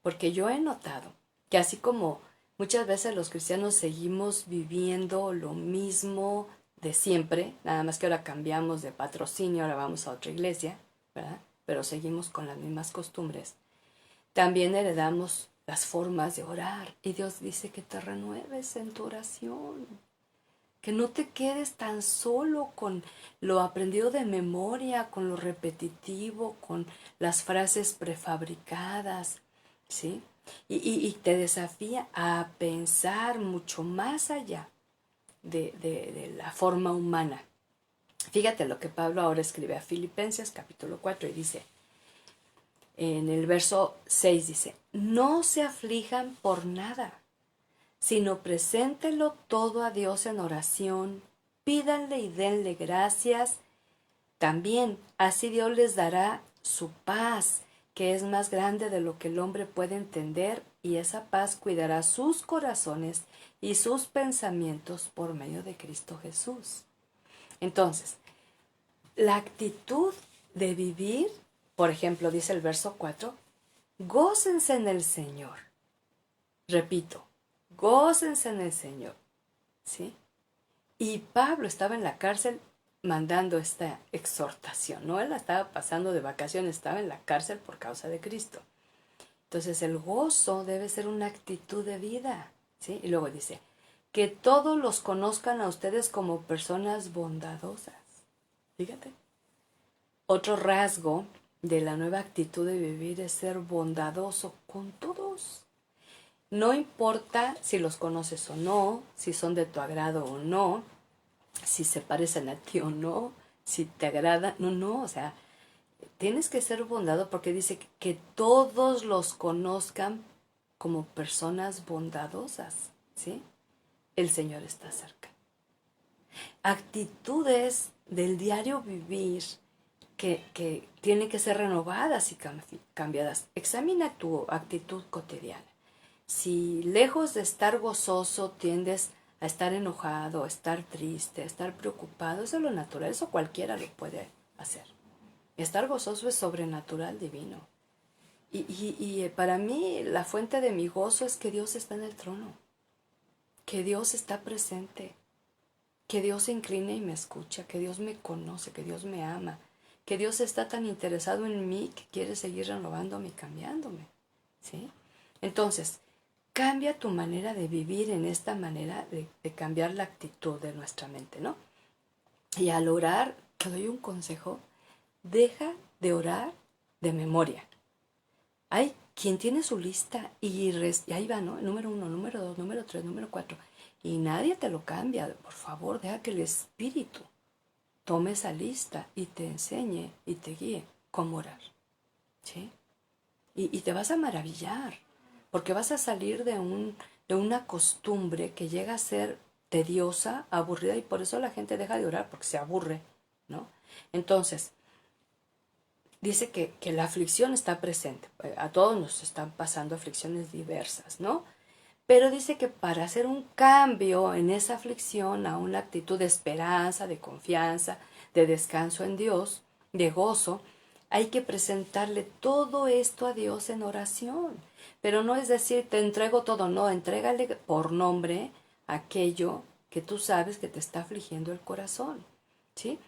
Porque yo he notado que así como muchas veces los cristianos seguimos viviendo lo mismo de siempre, nada más que ahora cambiamos de patrocinio, ahora vamos a otra iglesia, ¿verdad? Pero seguimos con las mismas costumbres. También heredamos las formas de orar y Dios dice que te renueves en tu oración, que no te quedes tan solo con lo aprendido de memoria, con lo repetitivo, con las frases prefabricadas, ¿sí? Y te desafía a pensar mucho más allá de la forma humana. Fíjate lo que Pablo ahora escribe a Filipenses capítulo 4 y dice, en el verso 6 dice, no se aflijan por nada, sino preséntelo todo a Dios en oración, pídanle y denle gracias. También así Dios les dará su paz, que es más grande de lo que el hombre puede entender, y esa paz cuidará sus corazones y sus pensamientos por medio de Cristo Jesús. Entonces, la actitud de vivir, por ejemplo, dice el verso 4, gócense en el Señor. Repito, gócense en el Señor, ¿sí? Y Pablo estaba en la cárcel mandando esta exhortación, ¿no? Él estaba pasando de vacaciones, estaba en la cárcel por causa de Cristo. Entonces el gozo debe ser una actitud de vida, ¿sí? Y luego dice, que todos los conozcan a ustedes como personas bondadosas. Fíjate. Otro rasgo de la nueva actitud de vivir es ser bondadoso con todos. No importa si los conoces o no, si son de tu agrado o no, si se parecen a ti o no, si te agrada, no, o sea, tienes que ser bondadoso porque dice que todos los conozcan como personas bondadosas, ¿sí? El Señor está cerca. Actitudes del diario vivir que tienen que ser renovadas y cambiadas. Examina tu actitud cotidiana. Si lejos de estar gozoso tiendes a estar enojado, a estar triste, a estar preocupado, eso es lo natural, eso cualquiera lo puede hacer. Estar gozoso es sobrenatural, divino. Y para mí la fuente de mi gozo es que Dios está en el trono, que Dios está presente, que Dios se inclina y me escucha, que Dios me conoce, que Dios me ama, que Dios está tan interesado en mí que quiere seguir renovándome y cambiándome, ¿sí? Entonces, cambia tu manera de vivir en esta manera de cambiar la actitud de nuestra mente, ¿no? Y al orar, te doy un consejo, deja de orar de memoria. Hay quien tiene su lista y ahí va, ¿no? Número 1, número 2, número 3, número 4. Y nadie te lo cambia. Por favor, deja que el Espíritu tome esa lista y te enseñe y te guíe cómo orar. ¿Sí? Y te vas a maravillar, porque vas a salir de una costumbre que llega a ser tediosa, aburrida, y por eso la gente deja de orar, porque se aburre, ¿no? Entonces, dice que la aflicción está presente. A todos nos están pasando aflicciones diversas, ¿no? Pero dice que para hacer un cambio en esa aflicción a una actitud de esperanza, de confianza, de descanso en Dios, de gozo, hay que presentarle todo esto a Dios en oración. Pero no es decir, te entrego todo, no, entrégale por nombre aquello que tú sabes que te está afligiendo el corazón, ¿sí?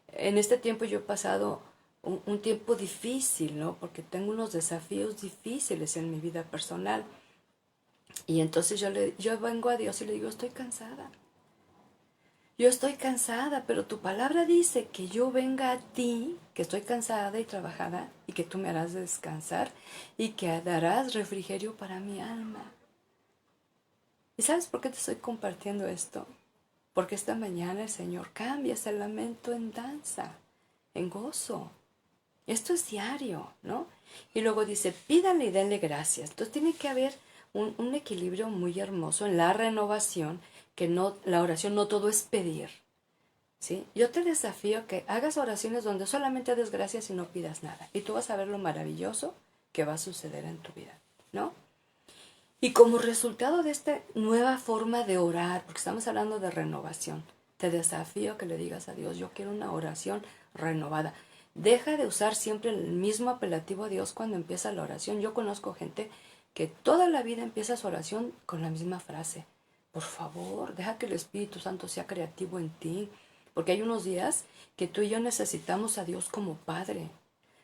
En este tiempo yo he pasado un tiempo difícil, ¿no? Porque tengo unos desafíos difíciles en mi vida personal. Y entonces yo vengo a Dios y le digo, estoy cansada. Yo estoy cansada, pero tu palabra dice que yo venga a ti, que estoy cansada y trabajada, y que tú me harás descansar y que darás refrigerio para mi alma. ¿Y sabes por qué te estoy compartiendo esto? Porque esta mañana el Señor cambia ese lamento en danza, en gozo. Esto es diario, ¿no? Y luego dice, pídale y denle gracias. Entonces tiene que haber un equilibrio muy hermoso en la renovación, que no, la oración no todo es pedir, ¿sí? Yo te desafío que hagas oraciones donde solamente des gracias y no pidas nada. Y tú vas a ver lo maravilloso que va a suceder en tu vida, ¿no? Y como resultado de esta nueva forma de orar, porque estamos hablando de renovación, te desafío a que le digas a Dios, yo quiero una oración renovada. Deja de usar siempre el mismo apelativo a Dios cuando empieza la oración. Yo conozco gente que toda la vida empieza su oración con la misma frase. Por favor, deja que el Espíritu Santo sea creativo en ti, porque hay unos días que tú y yo necesitamos a Dios como Padre,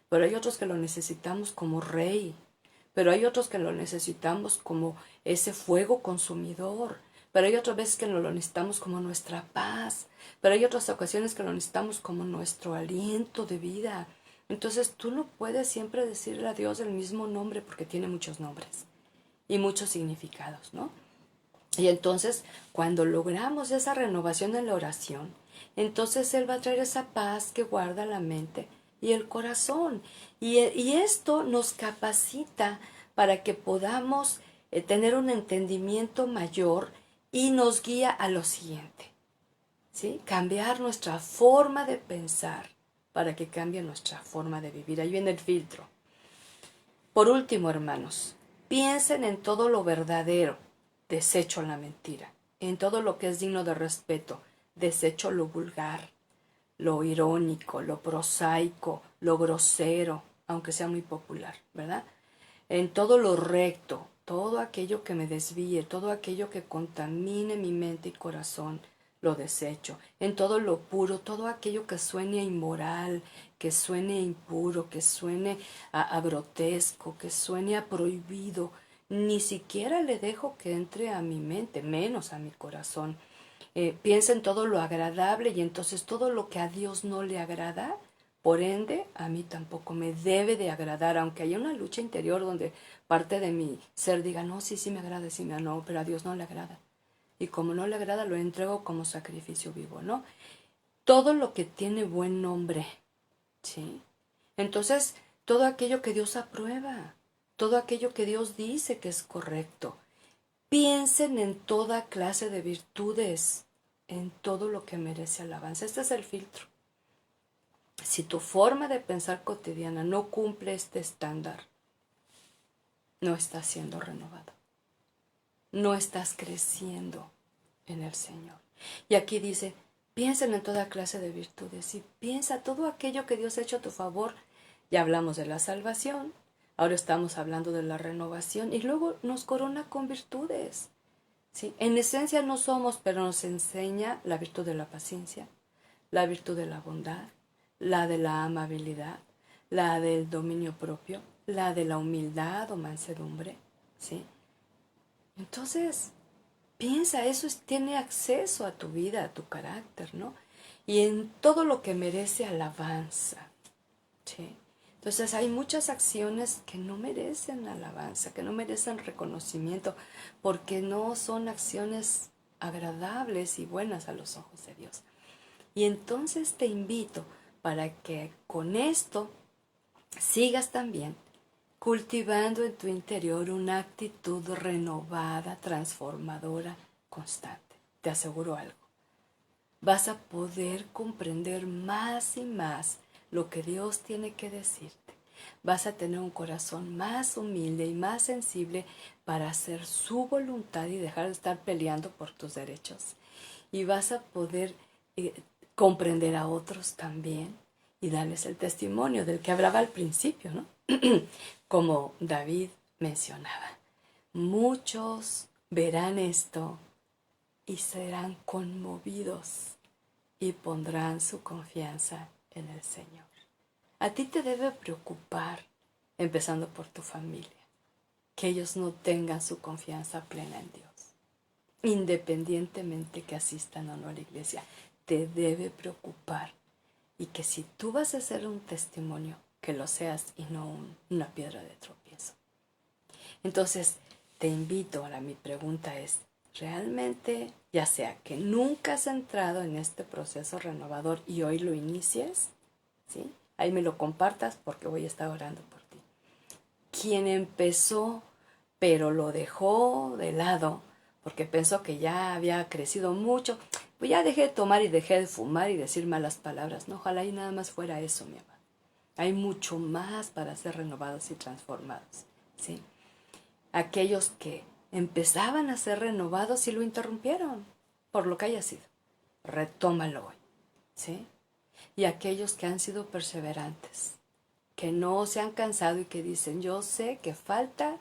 pero hay otros que lo necesitamos como Rey, pero hay otros que lo necesitamos como ese fuego consumidor, pero hay otras veces que lo necesitamos como nuestra paz, pero hay otras ocasiones que lo necesitamos como nuestro aliento de vida. Entonces tú no puedes siempre decirle a Dios el mismo nombre porque tiene muchos nombres y muchos significados, ¿no? Y entonces cuando logramos esa renovación en la oración, entonces Él va a traer esa paz que guarda la mente y el corazón. Y esto nos capacita para que podamos tener un entendimiento mayor y nos guía a lo siguiente, ¿sí? Cambiar nuestra forma de pensar para que cambie nuestra forma de vivir. Ahí viene el filtro. Por último, hermanos, piensen en todo lo verdadero, desecho la mentira, en todo lo que es digno de respeto, desecho lo vulgar, lo irónico, lo prosaico, lo grosero, aunque sea muy popular, ¿verdad? En todo lo recto, todo aquello que me desvíe, todo aquello que contamine mi mente y corazón, lo desecho. En todo lo puro, todo aquello que suene a inmoral, que suene a impuro, que suene a grotesco, que suene a prohibido, ni siquiera le dejo que entre a mi mente, menos a mi corazón. Piensa en todo lo agradable y entonces todo lo que a Dios no le agrada, por ende, a mí tampoco me debe de agradar, aunque haya una lucha interior donde parte de mi ser diga, no, sí, sí me agrada, sí me no, pero a Dios no le agrada. Y como no le agrada, lo entrego como sacrificio vivo, ¿no? Todo lo que tiene buen nombre, ¿sí? Entonces, todo aquello que Dios aprueba, todo aquello que Dios dice que es correcto. Piensen en toda clase de virtudes, en todo lo que merece alabanza. Este es el filtro. Si tu forma de pensar cotidiana no cumple este estándar, no estás siendo renovado. No estás creciendo en el Señor. Y aquí dice, Piensen en toda clase de virtudes y piensa todo aquello que Dios ha hecho a tu favor. Ya hablamos de la salvación, ahora estamos hablando de la renovación y luego nos corona con virtudes. ¿Sí? En esencia no somos, pero nos enseña la virtud de la paciencia, la virtud de la bondad, la de la amabilidad, la del dominio propio, la de la humildad o mansedumbre. ¿Sí? Entonces, piensa, eso tiene acceso a tu vida, a tu carácter, ¿no? Y en todo lo que merece alabanza, ¿sí? Entonces hay muchas acciones que no merecen alabanza, que no merecen reconocimiento, porque no son acciones agradables y buenas a los ojos de Dios. Y entonces te invito para que con esto sigas también cultivando en tu interior una actitud renovada, transformadora, constante. Te aseguro algo. Vas a poder comprender más y más lo que Dios tiene que decirte. Vas a tener un corazón más humilde y más sensible para hacer su voluntad y dejar de estar peleando por tus derechos. Y vas a poder comprender a otros también y darles el testimonio del que hablaba al principio, ¿no? Como David mencionaba. Muchos verán esto y serán conmovidos y pondrán su confianza en el Señor. A ti te debe preocupar, empezando por tu familia, que ellos no tengan su confianza plena en Dios. Independientemente que asistan o no a la iglesia, te debe preocupar. Y que si tú vas a ser un testimonio, que lo seas y no una piedra de tropiezo. Entonces, te invito, ahora mi pregunta es, ¿realmente, ya sea que nunca has entrado en este proceso renovador y hoy lo inicies? ¿Sí? Ahí me lo compartas porque voy a estar orando por ti. Quien empezó, pero lo dejó de lado, porque pensó que ya había crecido mucho, pues ya dejé de tomar y dejé de fumar y decir malas palabras. No, ojalá y nada más fuera eso, mi amado. Hay mucho más para ser renovados y transformados, ¿sí? Aquellos que empezaban a ser renovados y lo interrumpieron, por lo que haya sido. Retómalo hoy, ¿sí? Y aquellos que han sido perseverantes, que no se han cansado y que dicen, yo sé que falta,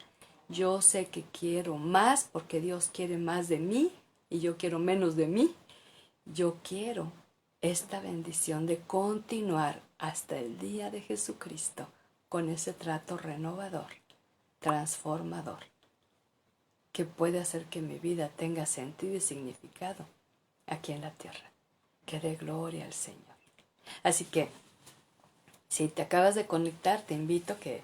yo sé que quiero más porque Dios quiere más de mí y yo quiero menos de mí. Yo quiero esta bendición de continuar hasta el día de Jesucristo con ese trato renovador, transformador, que puede hacer que mi vida tenga sentido y significado aquí en la tierra. Que dé gloria al Señor. Así que, si te acabas de conectar, te invito a que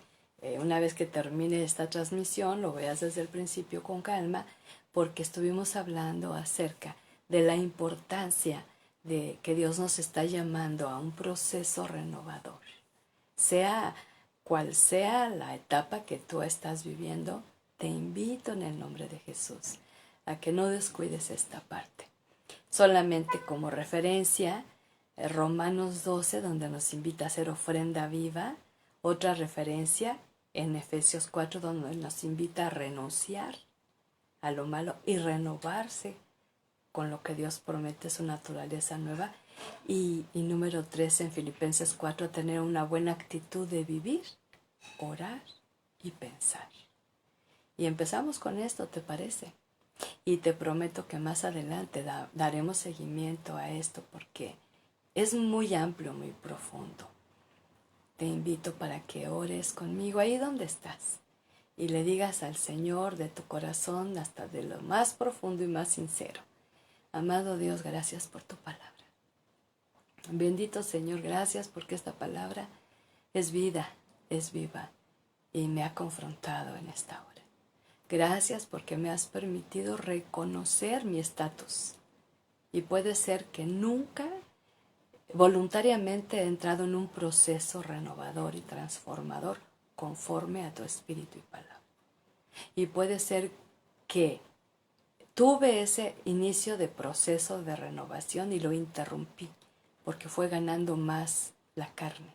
una vez que termine esta transmisión, lo veas desde el principio con calma, porque estuvimos hablando acerca de la importancia de que Dios nos está llamando a un proceso renovador. Sea cual sea la etapa que tú estás viviendo, te invito en el nombre de Jesús a que no descuides esta parte. Solamente como referencia, Romanos 12, donde nos invita a hacer ofrenda viva. Otra referencia en Efesios 4, donde nos invita a renunciar a lo malo y renovarse con lo que Dios promete, su naturaleza nueva. Y número 3 en Filipenses 4, tener una buena actitud de vivir, orar y pensar. Y empezamos con esto, ¿te parece? Y te prometo que más adelante daremos seguimiento a esto porque es muy amplio, muy profundo. Te invito para que ores conmigo ahí donde estás y le digas al Señor de tu corazón hasta de lo más profundo y más sincero. Amado Dios, gracias por tu palabra. Bendito Señor, gracias porque esta palabra es vida, es viva y me ha confrontado en esta hora. Gracias porque me has permitido reconocer mi estatus. Y puede ser que nunca voluntariamente he entrado en un proceso renovador y transformador conforme a tu espíritu y palabra. Y puede ser que tuve ese inicio de proceso de renovación y lo interrumpí porque fue ganando más la carne,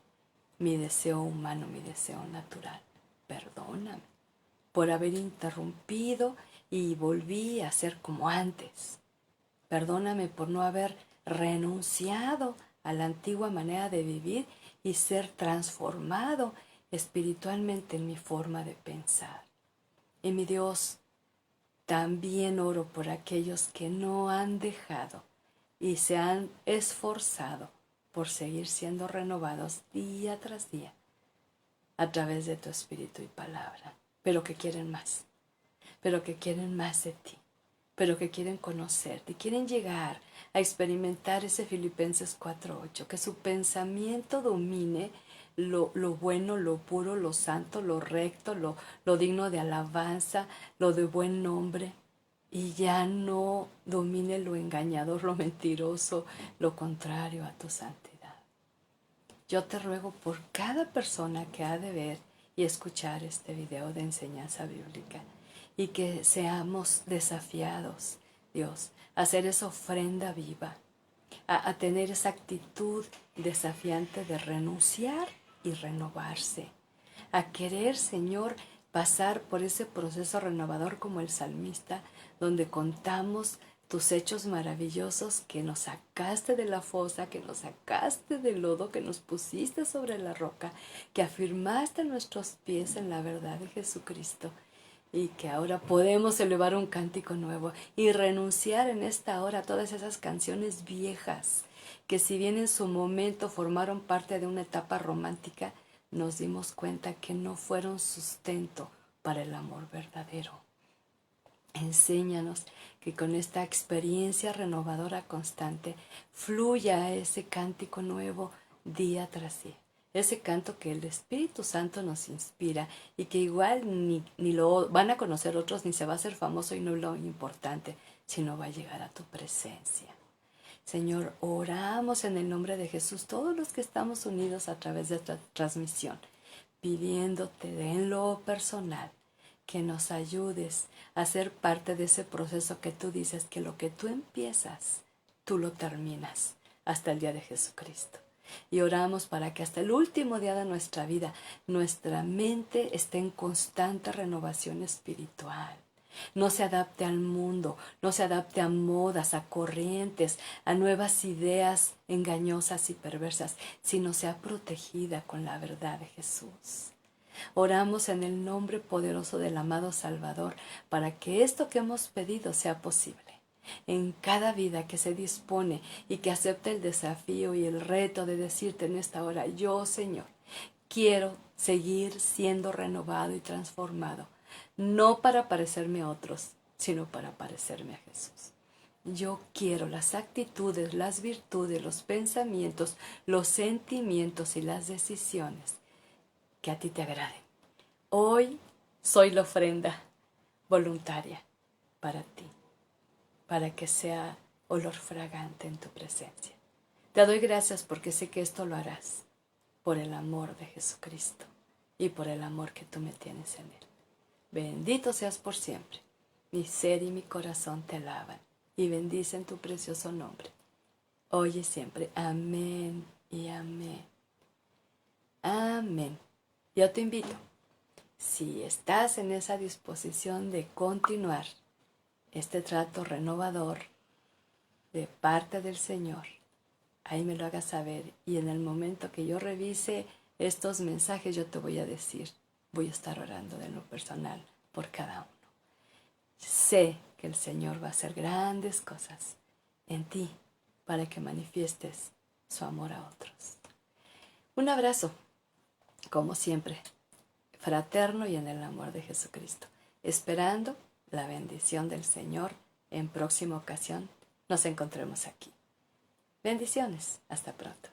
mi deseo humano, mi deseo natural. Perdóname por haber interrumpido y volví a ser como antes. Perdóname por no haber renunciado a la antigua manera de vivir y ser transformado espiritualmente en mi forma de pensar. Y mi Dios, también oro por aquellos que no han dejado y se han esforzado por seguir siendo renovados día tras día a través de tu espíritu y palabra, pero que quieren más de ti, pero que quieren conocerte, quieren llegar a experimentar ese Filipenses 4:8, que su pensamiento domine lo bueno, lo puro, lo santo, lo recto, lo digno de alabanza, lo de buen nombre, y ya no domine lo engañador, lo mentiroso, lo contrario a tu santidad. Yo te ruego por cada persona que ha de ver y escuchar este video de enseñanza bíblica, y que seamos desafiados, Dios, a hacer esa ofrenda viva, a tener esa actitud desafiante de renunciar y renovarse, a querer, Señor, pasar por ese proceso renovador como el salmista, donde contamos tus hechos maravillosos, que nos sacaste de la fosa, que nos sacaste del lodo, que nos pusiste sobre la roca, que afirmaste nuestros pies en la verdad de Jesucristo, y que ahora podemos elevar un cántico nuevo y renunciar en esta hora a todas esas canciones viejas que, si bien en su momento formaron parte de una etapa romántica, nos dimos cuenta que no fueron sustento para el amor verdadero. Enséñanos que con esta experiencia renovadora constante fluya ese cántico nuevo día tras día. Ese canto que el Espíritu Santo nos inspira, y que igual ni lo van a conocer otros, ni se va a hacer famoso, y no es lo importante, sino va a llegar a tu presencia. Señor, oramos en el nombre de Jesús, todos los que estamos unidos a través de esta transmisión, pidiéndote en lo personal que nos ayudes a ser parte de ese proceso que tú dices que lo que tú empiezas, tú lo terminas hasta el día de Jesucristo. Y oramos para que hasta el último día de nuestra vida nuestra mente esté en constante renovación espiritual. No se adapte al mundo, no se adapte a modas, a corrientes, a nuevas ideas engañosas y perversas, sino sea protegida con la verdad de Jesús. Oramos en el nombre poderoso del amado Salvador para que esto que hemos pedido sea posible en cada vida que se dispone y que acepte el desafío y el reto de decirte en esta hora: yo, Señor, quiero seguir siendo renovado y transformado, no para parecerme a otros, sino para parecerme a Jesús. Yo quiero las actitudes, las virtudes, los pensamientos, los sentimientos y las decisiones que a ti te agraden. Hoy soy la ofrenda voluntaria para ti, para que sea olor fragante en tu presencia. Te doy gracias porque sé que esto lo harás por el amor de Jesucristo y por el amor que tú me tienes en Él. Bendito seas por siempre. Mi ser y mi corazón te alaban y bendicen tu precioso nombre, hoy y siempre. Amén y amén. Amén. Yo te invito, si estás en esa disposición de continuar este trato renovador de parte del Señor, ahí me lo hagas saber, y en el momento que yo revise estos mensajes yo te voy a decir, voy a estar orando de lo personal por cada uno. Sé que el Señor va a hacer grandes cosas en ti para que manifiestes su amor a otros. Un abrazo, como siempre, fraterno y en el amor de Jesucristo, esperando la bendición del Señor. En próxima ocasión nos encontremos aquí. Bendiciones, hasta pronto.